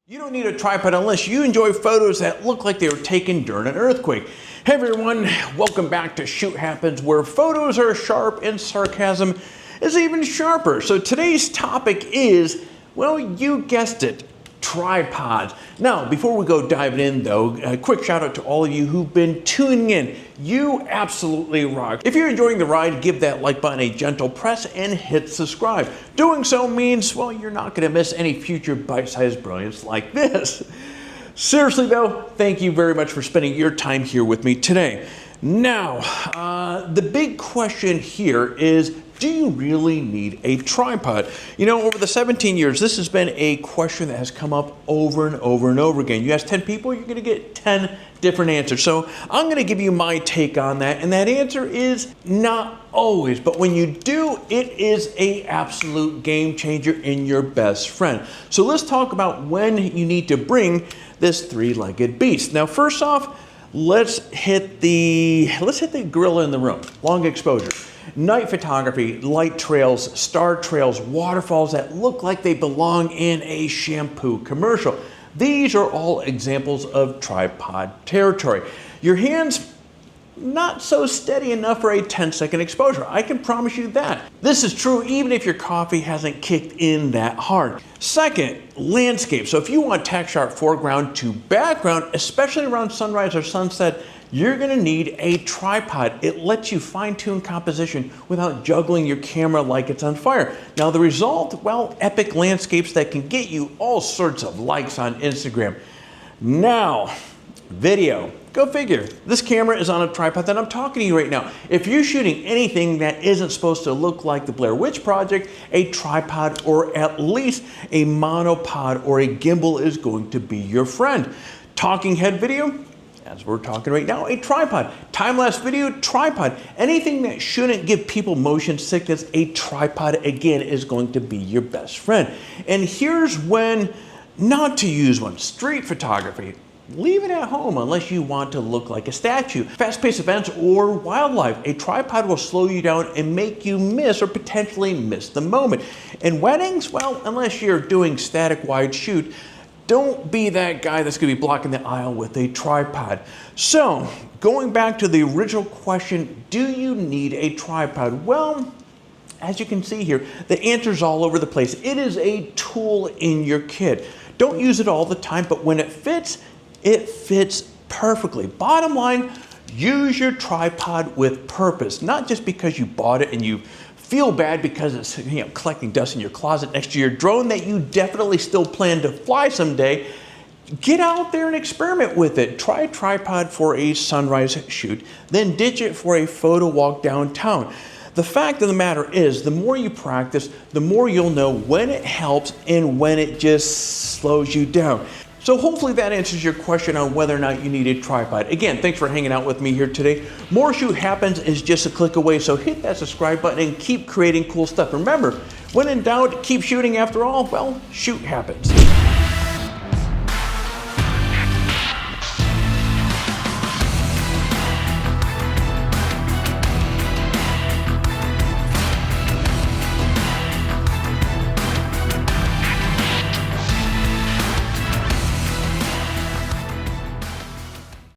You don't need a tripod unless you enjoy photos that look like they were taken during an earthquake. Hey everyone, welcome back to Shoot Happens, where photos are sharp and sarcasm is even sharper. So today's topic is, well, you guessed it, tripods. Now, before we go diving in though, a quick shout out to all of you who've been tuning in. You absolutely rock. If you're enjoying the ride, give that like button a gentle press and hit subscribe. Doing so means, well, you're not going to miss any future bite-sized brilliance like this. Seriously though, thank you very much for spending your time here with me today. Now, the big question here is, do you really need a tripod? You know, over the 17 years, this has been a question that has come up over and over and over again. You ask 10 people, you're gonna get 10 different answers. So I'm gonna give you my take on that, and that answer is not always, but when you do, it is an absolute game changer in your best friend. So let's talk about when you need to bring this three-legged beast. Now, first off, let's hit the gorilla in the room, long exposure. Night photography, light trails, star trails, waterfalls that look like they belong in a shampoo commercial. These are all examples of tripod territory. Your hands, not so steady enough for a 10-second exposure. I can promise you that. This is true even if your coffee hasn't kicked in that hard. Second, landscape. So if you want tack sharp foreground to background, especially around sunrise or sunset, you're gonna need a tripod. It lets you fine-tune composition without juggling your camera like it's on fire. Now the result, well, epic landscapes that can get you all sorts of likes on Instagram. Now, video. Go figure. This camera is on a tripod that I'm talking to you right now. If you're shooting anything that isn't supposed to look like the Blair Witch Project, a tripod or at least a monopod or a gimbal is going to be your friend. Talking head video, as we're talking right now, a tripod. Time-lapse video, tripod. Anything that shouldn't give people motion sickness, a tripod again is going to be your best friend. And here's when not to use one. Street photography. Leave it at home unless you want to look like a statue. Fast-paced events or wildlife. A tripod will slow you down and make you miss or potentially miss the moment. And weddings, well, unless you're doing static wide shoot, don't be that guy that's going to be blocking the aisle with a tripod. So, going back to the original question, do you need a tripod? Well, as you can see here, the answer's all over the place. It is a tool in your kit. Don't use it all the time, but when it fits perfectly. Bottom line, use your tripod with purpose, not just because you bought it and you feel bad because it's collecting dust in your closet next to your drone that you definitely still plan to fly someday. Get out there and experiment with it. Try a tripod for a sunrise shoot, then ditch it for a photo walk downtown. The fact of the matter is, the more you practice, the more you'll know when it helps and when it just slows you down. So hopefully that answers your question on whether or not you need a tripod. Again, thanks for hanging out with me here today. More Shoot Happens is just a click away, so hit that subscribe button and keep creating cool stuff. Remember, when in doubt, keep shooting. After all, well, shoot happens.